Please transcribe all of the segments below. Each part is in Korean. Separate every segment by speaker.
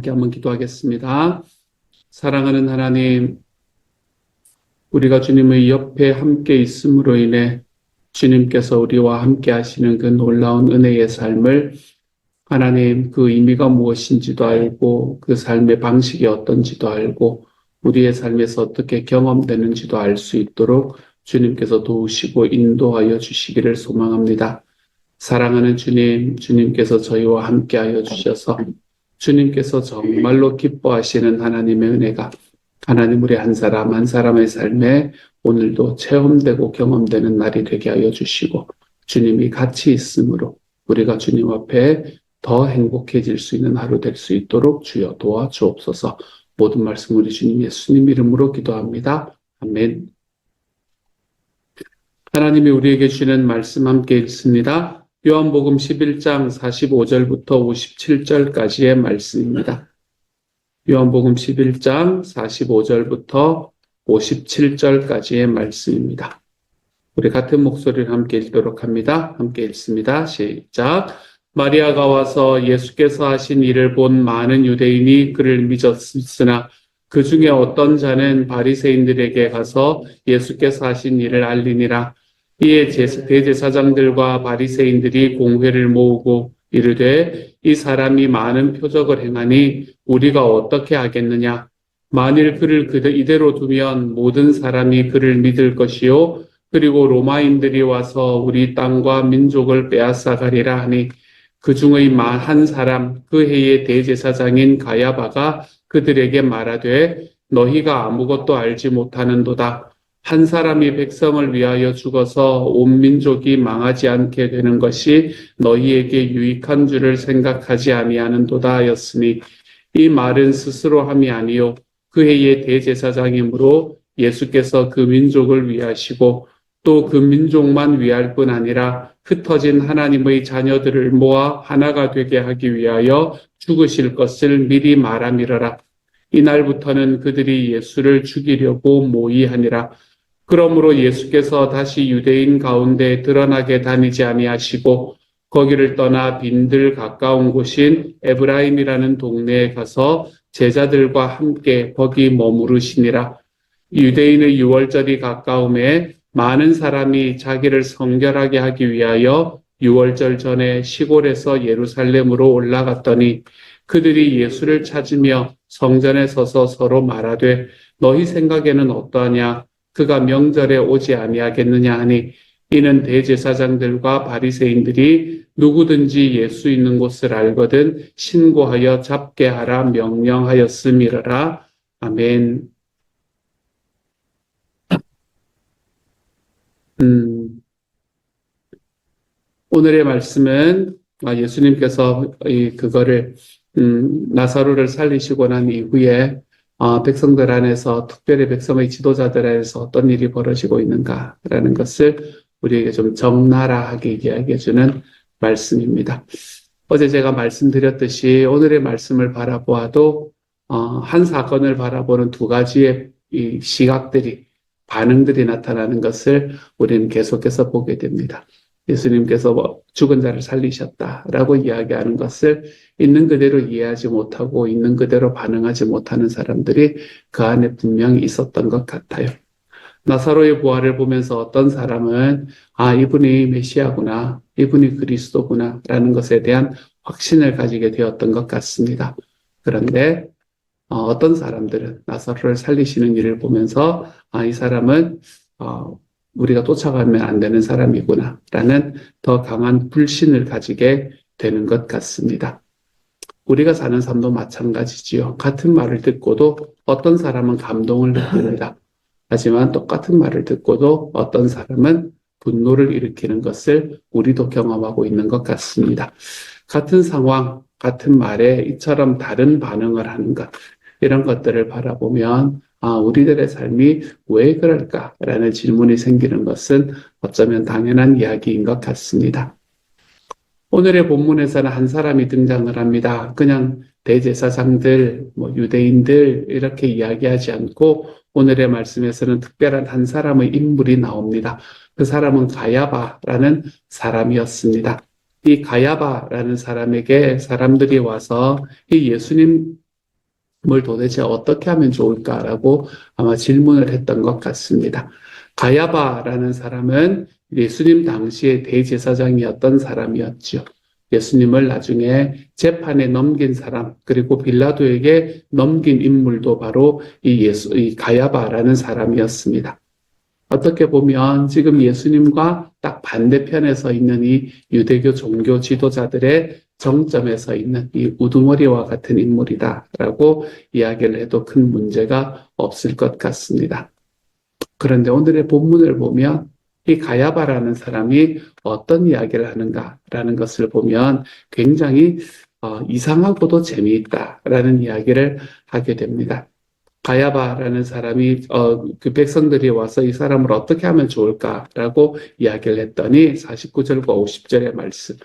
Speaker 1: 함께 한번 기도하겠습니다. 사랑하는 하나님, 우리가 주님의 옆에 함께 있음으로 인해 주님께서 우리와 함께 하시는 그 놀라운 은혜의 삶을 하나님 그 의미가 무엇인지도 알고 그 삶의 방식이 어떤지도 알고 우리의 삶에서 어떻게 경험되는지도 알 수 있도록 주님께서 도우시고 인도하여 주시기를 소망합니다. 사랑하는 주님, 주님께서 저희와 함께하여 주셔서 주님께서 정말로 기뻐하시는 하나님의 은혜가 하나님 우리 한 사람 한 사람의 삶에 오늘도 체험되고 경험되는 날이 되게 하여 주시고 주님이 같이 있으므로 우리가 주님 앞에 더 행복해질 수 있는 하루 될 수 있도록 주여 도와주옵소서. 모든 말씀 우리 주님 예수님 이름으로 기도합니다. 아멘. 하나님이 우리에게 주시는 말씀 함께 읽습니다. 요한복음 11장 45절부터 57절까지의 말씀입니다. 요한복음 11장 45절부터 57절까지의 말씀입니다. 우리 같은 목소리를 함께 읽도록 합니다. 함께 읽습니다. 시작. 마리아가 와서 예수께서 하신 일을 본 많은 유대인이 그를 믿었으나 그 중에 어떤 자는 바리새인들에게 가서 예수께서 하신 일을 알리니라. 이에 대제사장들과 바리새인들이 공회를 모으고 이르되 이 사람이 많은 표적을 행하니 우리가 어떻게 하겠느냐. 만일 그를 이대로 두면 모든 사람이 그를 믿을 것이요 그리고 로마인들이 와서 우리 땅과 민족을 빼앗아 가리라 하니 그 중의 한 사람 그 해의 대제사장인 가야바가 그들에게 말하되 너희가 아무것도 알지 못하는도다. 한 사람이 백성을 위하여 죽어서 온 민족이 망하지 않게 되는 것이 너희에게 유익한 줄을 생각하지 아니하는도다 하였으니 이 말은 스스로 함이 아니요 그 해의 대제사장이므로 예수께서 그 민족을 위하시고 또 그 민족만 위할 뿐 아니라 흩어진 하나님의 자녀들을 모아 하나가 되게 하기 위하여 죽으실 것을 미리 말함이러라. 이날부터는 그들이 예수를 죽이려고 모의하니라. 그러므로 예수께서 다시 유대인 가운데 드러나게 다니지 아니하시고 거기를 떠나 빈들 가까운 곳인 에브라임이라는 동네에 가서 제자들과 함께 거기 머무르시니라. 유대인의 유월절이 가까움에 많은 사람이 자기를 성결하게 하기 위하여 유월절 전에 시골에서 예루살렘으로 올라갔더니 그들이 예수를 찾으며 성전에 서서 서로 말하되 너희 생각에는 어떠하냐? 그가 명절에 오지 아니하겠느냐 하니 이는 대제사장들과 바리새인들이 누구든지 예수 있는 곳을 알거든 신고하여 잡게 하라 명령하였음이러라. 아멘. 오늘의 말씀은 예수님께서 그거를 나사로를 살리시고 난 이후에 백성들 안에서 특별히 백성의 지도자들 안에서 어떤 일이 벌어지고 있는가라는 것을 우리에게 좀 적나라하게 이야기해 주는 말씀입니다. 어제 제가 말씀드렸듯이 오늘의 말씀을 바라보아도 한 사건을 바라보는 두 가지의 이 시각들이 반응들이 나타나는 것을 우리는 계속해서 보게 됩니다. 예수님께서 죽은 자를 살리셨다라고 이야기하는 것을 있는 그대로 이해하지 못하고 있는 그대로 반응하지 못하는 사람들이 그 안에 분명히 있었던 것 같아요. 나사로의 부활을 보면서 어떤 사람은 이분이 메시아구나, 이분이 그리스도구나 라는 것에 대한 확신을 가지게 되었던 것 같습니다. 그런데 어떤 사람들은 나사로를 살리시는 일을 보면서 이 사람은 우리가 쫓아가면 안 되는 사람이구나 라는 더 강한 불신을 가지게 되는 것 같습니다. 우리가 사는 삶도 마찬가지지요. 같은 말을 듣고도 어떤 사람은 감동을 느낍니다. 하지만 똑같은 말을 듣고도 어떤 사람은 분노를 일으키는 것을 우리도 경험하고 있는 것 같습니다. 같은 상황, 같은 말에 이처럼 다른 반응을 하는 것, 이런 것들을 바라보면 우리들의 삶이 왜 그럴까라는 질문이 생기는 것은 어쩌면 당연한 이야기인 것 같습니다. 오늘의 본문에서는 한 사람이 등장을 합니다. 그냥 대제사장들, 유대인들 이렇게 이야기하지 않고 오늘의 말씀에서는 특별한 한 사람의 인물이 나옵니다. 그 사람은 가야바라는 사람이었습니다. 이 가야바라는 사람에게 사람들이 와서 이 예수님 뭘 도대체 어떻게 하면 좋을까라고 아마 질문을 했던 것 같습니다. 가야바라는 사람은 예수님 당시의 대제사장이었던 사람이었죠. 예수님을 나중에 재판에 넘긴 사람, 그리고 빌라도에게 넘긴 인물도 바로 이 가야바라는 사람이었습니다. 어떻게 보면 지금 예수님과 딱 반대편에 서 있는 이 유대교 종교 지도자들의 정점에 서 있는 이 우두머리와 같은 인물이다라고 이야기를 해도 큰 문제가 없을 것 같습니다. 그런데 오늘의 본문을 보면 이 가야바라는 사람이 어떤 이야기를 하는가라는 것을 보면 굉장히 이상하고도 재미있다라는 이야기를 하게 됩니다. 가야바라는 사람이 그 백성들이 와서 이 사람을 어떻게 하면 좋을까라고 이야기를 했더니 49절과 50절의 말씀.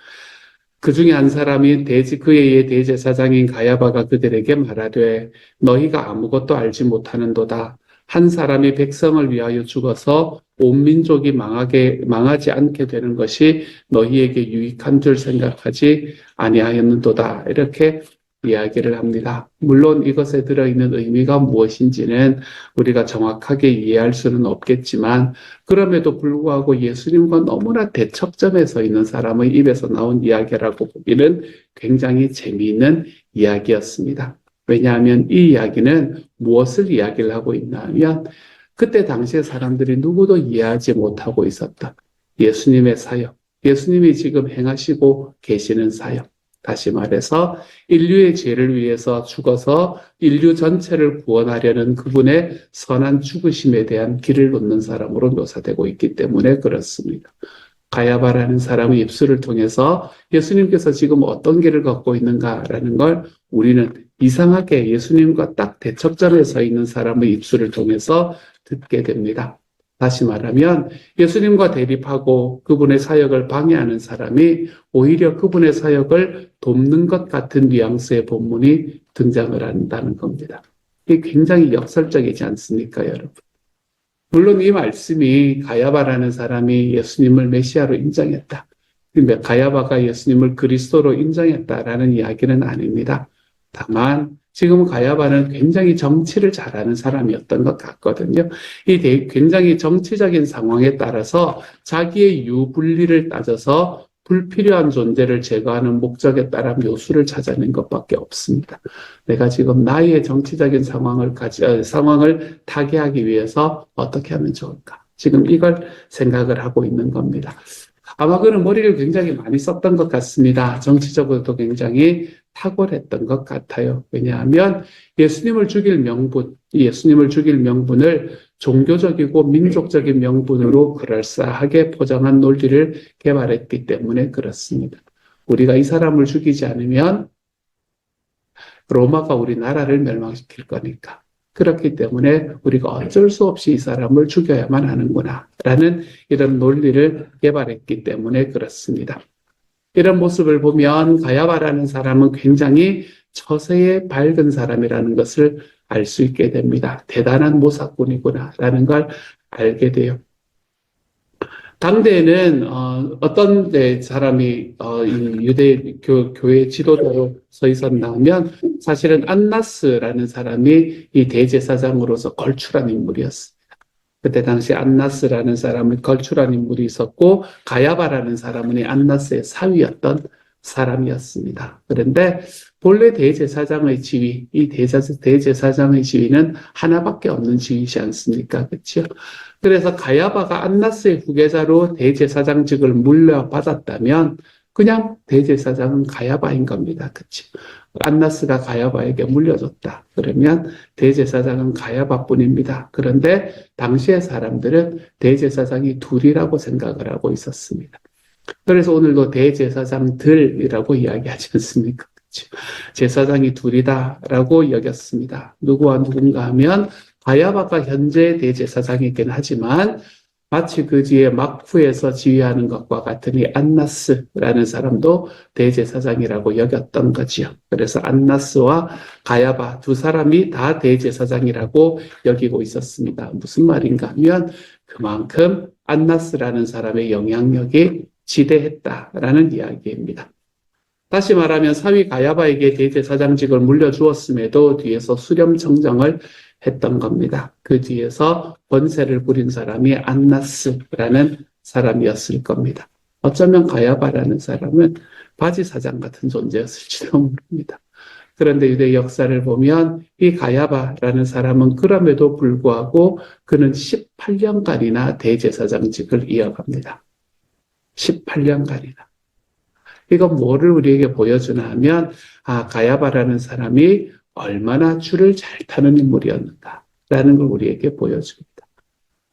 Speaker 1: 그 중에 한 사람이 그의 대제사장인 가야바가 그들에게 말하되 너희가 아무것도 알지 못하는도다. 한 사람이 백성을 위하여 죽어서 온 민족이 망하지 않게 되는 것이 너희에게 유익한 줄 생각하지 아니하였는도다. 이렇게 이야기를 합니다. 물론 이것에 들어있는 의미가 무엇인지는 우리가 정확하게 이해할 수는 없겠지만 그럼에도 불구하고 예수님과 너무나 대척점에 서 있는 사람의 입에서 나온 이야기라고 보기는 굉장히 재미있는 이야기였습니다. 왜냐하면 이 이야기는 무엇을 이야기를 하고 있나 하면 그때 당시의 사람들이 누구도 이해하지 못하고 있었던 예수님의 사역, 예수님이 지금 행하시고 계시는 사역, 다시 말해서 인류의 죄를 위해서 죽어서 인류 전체를 구원하려는 그분의 선한 죽으심에 대한 길을 놓는 사람으로 묘사되고 있기 때문에 그렇습니다. 가야바라는 사람의 입술을 통해서 예수님께서 지금 어떤 길을 걷고 있는가라는 걸 우리는 이상하게 예수님과 딱 대척점에 서 있는 사람의 입술을 통해서 듣게 됩니다. 다시 말하면 예수님과 대립하고 그분의 사역을 방해하는 사람이 오히려 그분의 사역을 돕는 것 같은 뉘앙스의 본문이 등장을 한다는 겁니다. 이게 굉장히 역설적이지 않습니까, 여러분? 물론 이 말씀이 가야바라는 사람이 예수님을 메시아로 인정했다. 가야바가 예수님을 그리스도로 인정했다라는 이야기는 아닙니다. 다만 지금 가야바는 굉장히 정치를 잘하는 사람이었던 것 같거든요. 굉장히 정치적인 상황에 따라서 자기의 유불리를 따져서 불필요한 존재를 제거하는 목적에 따라 묘수를 찾아낸 것밖에 없습니다. 내가 지금 나의 정치적인 상황을 타개하기 위해서 어떻게 하면 좋을까? 지금 이걸 생각을 하고 있는 겁니다. 아마 그는 머리를 굉장히 많이 썼던 것 같습니다. 정치적으로도 굉장히 탁월했던 것 같아요. 왜냐하면 예수님을 죽일 명분을 종교적이고 민족적인 명분으로 그럴싸하게 포장한 논리를 개발했기 때문에 그렇습니다. 우리가 이 사람을 죽이지 않으면 로마가 우리나라를 멸망시킬 거니까. 그렇기 때문에 우리가 어쩔 수 없이 이 사람을 죽여야만 하는구나 라는 이런 논리를 개발했기 때문에 그렇습니다. 이런 모습을 보면 가야바라는 사람은 굉장히 처세에 밝은 사람이라는 것을 알 수 있게 됩니다. 대단한 모사꾼이구나 라는 걸 알게 돼요. 당대에는 어떤 사람이 교회 지도자로 서 있었나 하면 사실은 안나스라는 사람이 이 대제사장으로서 걸출한 인물이었습니다. 그때 당시 안나스라는 사람을 걸출한 인물이 있었고 가야바라는 사람은 이 안나스의 사위였던 사람이었습니다. 그런데 본래 대제사장의 지위, 이 대제사장의 지위는 하나밖에 없는 지위이지 않습니까? 그렇죠? 그래서 가야바가 안나스의 후계자로 대제사장직을 물려받았다면 그냥 대제사장은 가야바인 겁니다. 그렇죠? 안나스가 가야바에게 물려줬다. 그러면 대제사장은 가야바뿐입니다. 그런데 당시의 사람들은 대제사장이 둘이라고 생각을 하고 있었습니다. 그래서 오늘도 대제사장들이라고 이야기하지 않습니까? 그렇죠? 제사장이 둘이다라고 여겼습니다. 누구와 누군가 하면 가야바가 현재 대제사장이긴 하지만 마치 그 뒤에 막후에서 지휘하는 것과 같은 이 안나스라는 사람도 대제사장이라고 여겼던 거지요. 그래서 안나스와 가야바 두 사람이 다 대제사장이라고 여기고 있었습니다. 무슨 말인가 하면 그만큼 안나스라는 사람의 영향력이 지대했다라는 이야기입니다. 다시 말하면 사위 가야바에게 대제사장직을 물려주었음에도 뒤에서 수렴청정을 했던 겁니다. 그 뒤에서 권세를 부린 사람이 안나스라는 사람이었을 겁니다. 어쩌면 가야바라는 사람은 바지사장 같은 존재였을지도 모릅니다. 그런데 유대 역사를 보면 이 가야바라는 사람은 그럼에도 불구하고 그는 18년간이나 대제사장직을 이어갑니다. 18년간이나. 이건 뭐를 우리에게 보여주나 하면, 가야바라는 사람이 얼마나 줄을 잘 타는 인물이었는가라는 걸 우리에게 보여줍니다.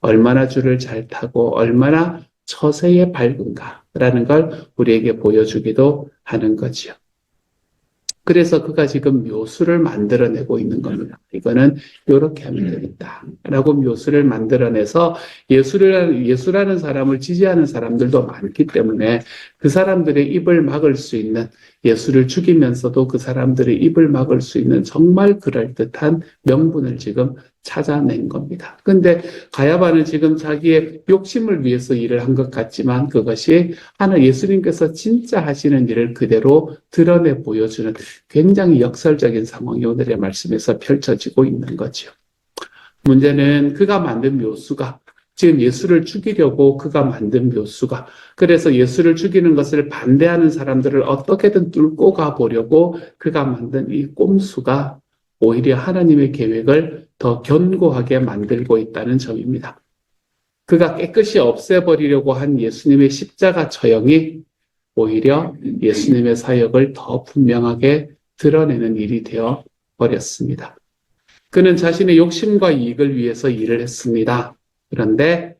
Speaker 1: 얼마나 줄을 잘 타고 얼마나 처세에 밝은가라는 걸 우리에게 보여주기도 하는 거지요. 그래서 그가 지금 묘수를 만들어내고 있는 겁니다. 이거는 이렇게 하면 되겠다라고 묘수를 만들어내서 예수라는 사람을 지지하는 사람들도 많기 때문에 그 사람들의 입을 막을 수 있는, 예수를 죽이면서도 그 사람들의 입을 막을 수 있는 정말 그럴듯한 명분을 지금 찾아낸 겁니다. 근데 가야바는 지금 자기의 욕심을 위해서 일을 한 것 같지만 그것이 예수님께서 진짜 하시는 일을 그대로 드러내 보여주는 굉장히 역설적인 상황이 오늘의 말씀에서 펼쳐지고 있는 거죠. 문제는 그가 만든 묘수가, 지금 예수를 죽이려고 그가 만든 묘수가, 그래서 예수를 죽이는 것을 반대하는 사람들을 어떻게든 뚫고 가보려고 그가 만든 이 꼼수가 오히려 하나님의 계획을 더 견고하게 만들고 있다는 점입니다. 그가 깨끗이 없애버리려고 한 예수님의 십자가 처형이 오히려 예수님의 사역을 더 분명하게 드러내는 일이 되어 버렸습니다. 그는 자신의 욕심과 이익을 위해서 일을 했습니다. 그런데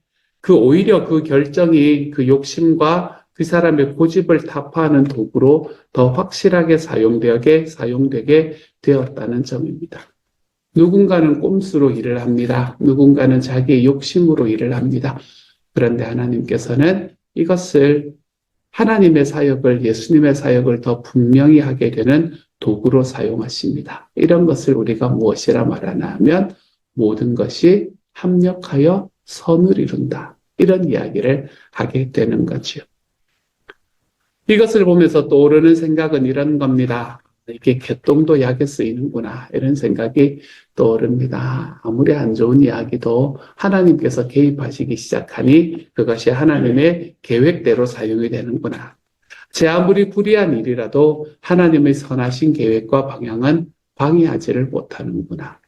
Speaker 1: 오히려 그 결정이 그 욕심과 그 사람의 고집을 타파하는 도구로 더 확실하게 사용되게 되었다는 점입니다. 누군가는 꼼수로 일을 합니다. 누군가는 자기의 욕심으로 일을 합니다. 그런데 하나님께서는 이것을 하나님의 사역을, 예수님의 사역을 더 분명히 하게 되는 도구로 사용하십니다. 이런 것을 우리가 무엇이라 말하나 하면 모든 것이 합력하여 선을 이룬다. 이런 이야기를 하게 되는 거죠. 이것을 보면서 떠오르는 생각은 이런 겁니다. 이게 개똥도 약에 쓰이는구나. 이런 생각이 떠오릅니다. 아무리 안 좋은 이야기도 하나님께서 개입하시기 시작하니 그것이 하나님의 계획대로 사용이 되는구나. 제 아무리 불의한 일이라도 하나님의 선하신 계획과 방향은 방해하지를 못하는구나.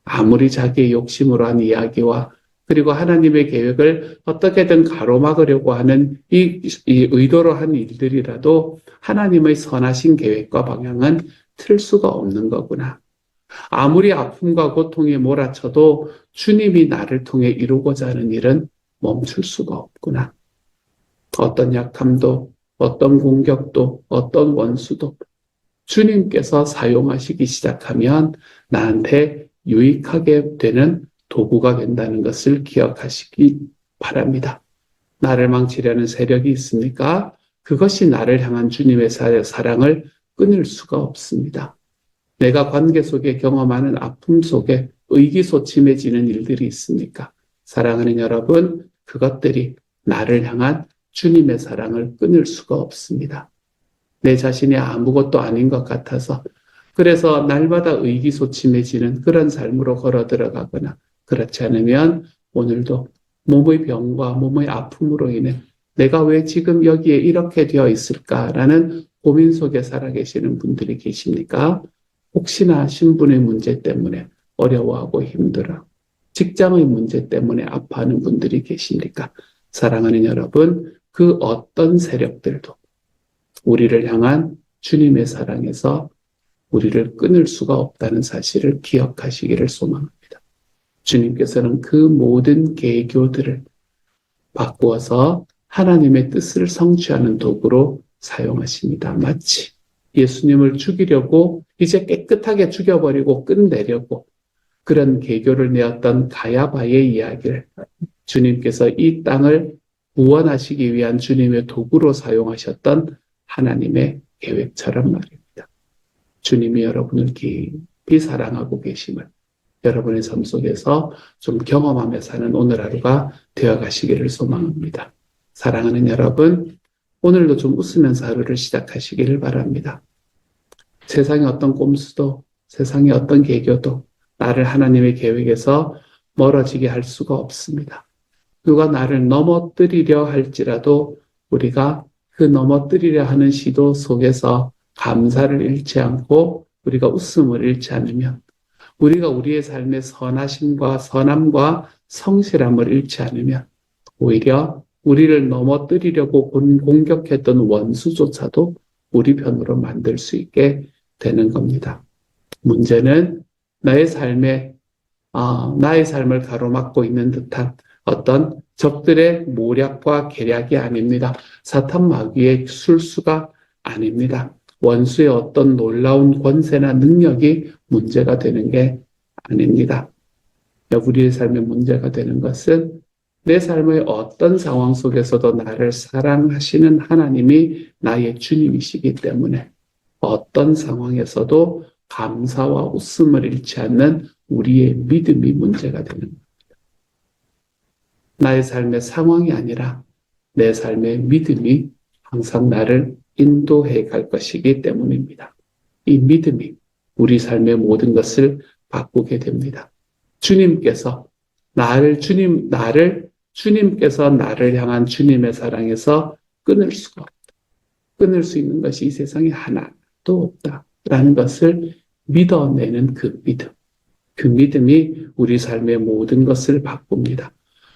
Speaker 1: 아무리 자기의 욕심으로 한 이야기와 그리고 하나님의 계획을 어떻게든 가로막으려고 하는 이 의도로 한 일들이라도 하나님의 선하신 계획과 방향은 틀 수가 없는 거구나. 아무리 아픔과 고통에 몰아쳐도 주님이 나를 통해 이루고자 하는 일은 멈출 수가 없구나. 어떤 약함도, 어떤 공격도, 어떤 원수도 주님께서 사용하시기 시작하면 나한테 유익하게 되는 도구가 된다는 것을 기억하시기 바랍니다. 나를 망치려는 세력이 있습니까? 그것이 나를 향한 주님의 사랑을 끊을 수가 없습니다. 내가 관계 속에 경험하는 아픔 속에 의기소침해지는 일들이 있습니까? 사랑하는 여러분, 그것들이 나를 향한 주님의 사랑을 끊을 수가 없습니다. 내 자신이 아무것도 아닌 것 같아서 그래서 날마다 의기소침해지는 그런 삶으로 걸어 들어가거나 그렇지 않으면 오늘도 몸의 병과 몸의 아픔으로 인해 내가 왜 지금 여기에 이렇게 되어 있을까라는 고민 속에 살아계시는 분들이 계십니까? 혹시나 신분의 문제 때문에 어려워하고 힘들어 직장의 문제 때문에 아파하는 분들이 계십니까? 사랑하는 여러분, 그 어떤 세력들도 우리를 향한 주님의 사랑에서 우리를 끊을 수가 없다는 사실을 기억하시기를 소망합니다. 주님께서는 그 모든 계교들을 바꾸어서 하나님의 뜻을 성취하는 도구로 사용하십니다. 마치 예수님을 죽이려고 이제 깨끗하게 죽여버리고 끝내려고 그런 계교를 내었던 가야바의 이야기를 주님께서 이 땅을 구원하시기 위한 주님의 도구로 사용하셨던 하나님의 계획처럼 말입니다. 주님이 여러분을 깊이 사랑하고 계심을 여러분의 삶 속에서 좀 경험하며 사는 오늘 하루가 되어가시기를 소망합니다. 사랑하는 여러분, 오늘도 좀 웃으면서 하루를 시작하시기를 바랍니다. 세상의 어떤 꼼수도, 세상의 어떤 계교도 나를 하나님의 계획에서 멀어지게 할 수가 없습니다. 누가 나를 넘어뜨리려 할지라도 우리가 그 넘어뜨리려 하는 시도 속에서 감사를 잃지 않고 우리가 웃음을 잃지 않으면, 우리가 우리의 삶의 선하심과 선함과 성실함을 잃지 않으면 오히려 우리를 넘어뜨리려고 공격했던 원수조차도 우리 편으로 만들 수 있게 되는 겁니다. 문제는 나의 삶을 가로막고 있는 듯한 어떤 적들의 모략과 계략이 아닙니다. 사탄 마귀의 술수가 아닙니다. 원수의 어떤 놀라운 권세나 능력이 문제가 되는 게 아닙니다. 우리의 삶의 문제가 되는 것은 내 삶의 어떤 상황 속에서도 나를 사랑하시는 하나님이 나의 주님이시기 때문에 어떤 상황에서도 감사와 웃음을 잃지 않는 우리의 믿음이 문제가 되는 겁니다. 나의 삶의 상황이 아니라 내 삶의 믿음이 항상 나를 인도해 갈 것이기 때문입니다. 이 믿음이 우리 삶의 모든 것을 바꾸게 됩니다. 주님께서 나를 향한 주님의 사랑에서 끊을 수가 없다. 끊을 수 있는 것이 이 세상에 하나도 없다라는 것을 믿어내는 그 믿음. 그 믿음이 우리 삶의 모든 것을 바꿉니다.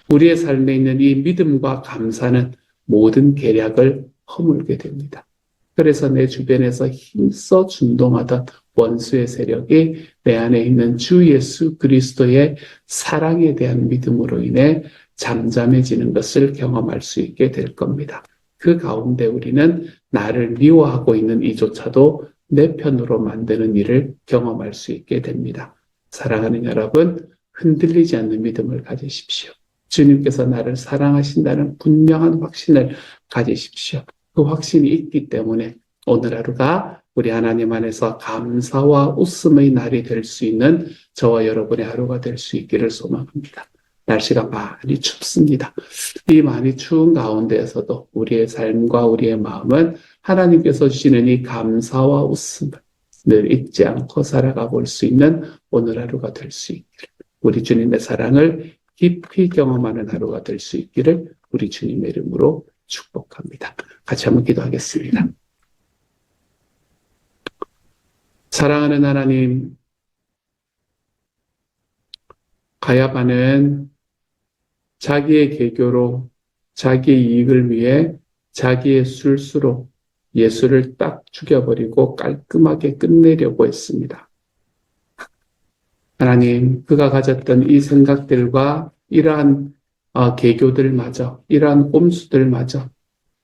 Speaker 1: 우리의 삶에 있는 이 믿음과 감사는 모든 계략을 허물게 됩니다. 그래서 내 주변에서 힘써 준동하던 원수의 세력이 내 안에 있는 주 예수 그리스도의 사랑에 대한 믿음으로 인해 잠잠해지는 것을 경험할 수 있게 될 겁니다. 그 가운데 우리는 나를 미워하고 있는 이조차도 내 편으로 만드는 일을 경험할 수 있게 됩니다. 사랑하는 여러분, 흔들리지 않는 믿음을 가지십시오. 주님께서 나를 사랑하신다는 분명한 확신을 가지십시오. 그 확신이 있기 때문에 오늘 하루가 우리 하나님 안에서 감사와 웃음의 날이 될 수 있는 저와 여러분의 하루가 될 수 있기를 소망합니다. 날씨가 많이 춥습니다. 이 많이 추운 가운데에서도 우리의 삶과 우리의 마음은 하나님께서 주시는 이 감사와 웃음을 늘 잊지 않고 살아가 볼 수 있는 오늘 하루가 될 수 있기를, 우리 주님의 사랑을 깊이 경험하는 하루가 될 수 있기를 우리 주님의 이름으로 축복합니다. 같이 한번 기도하겠습니다. 사랑하는 하나님, 가야바는 자기의 계교로, 자기의 이익을 위해 자기의 술수로 예수를 딱 죽여버리고 깔끔하게 끝내려고 했습니다. 하나님, 그가 가졌던 이 생각들과 이러한 계교들마저, 이러한 꼼수들마저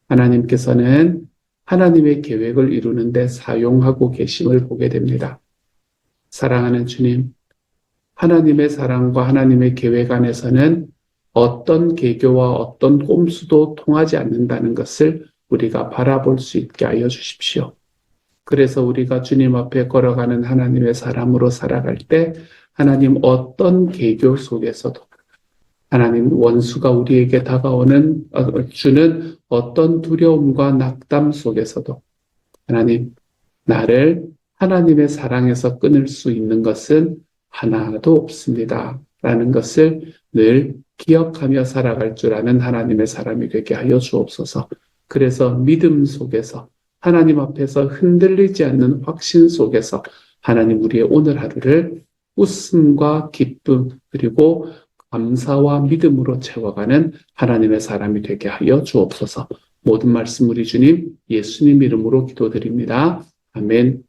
Speaker 1: 하나님께서는 하나님의 계획을 이루는데 사용하고 계심을 보게 됩니다. 사랑하는 주님, 하나님의 사랑과 하나님의 계획 안에서는 어떤 계교와 어떤 꼼수도 통하지 않는다는 것을 우리가 바라볼 수 있게 하여 주십시오. 그래서 우리가 주님 앞에 걸어가는 하나님의 사람으로 살아갈 때 하나님 어떤 계교 속에서도, 하나님 원수가 우리에게 다가오는 주는 어떤 두려움과 낙담 속에서도 하나님, 나를 하나님의 사랑에서 끊을 수 있는 것은 하나도 없습니다 라는 것을 늘 기억하며 살아갈 줄 아는 하나님의 사람이 되게 하여 주옵소서. 그래서 믿음 속에서, 하나님 앞에서 흔들리지 않는 확신 속에서 하나님, 우리의 오늘 하루를 웃음과 기쁨 그리고 감사와 믿음으로 채워가는 하나님의 사람이 되게 하여 주옵소서. 모든 말씀 우리 주님 예수님 이름으로 기도드립니다. 아멘.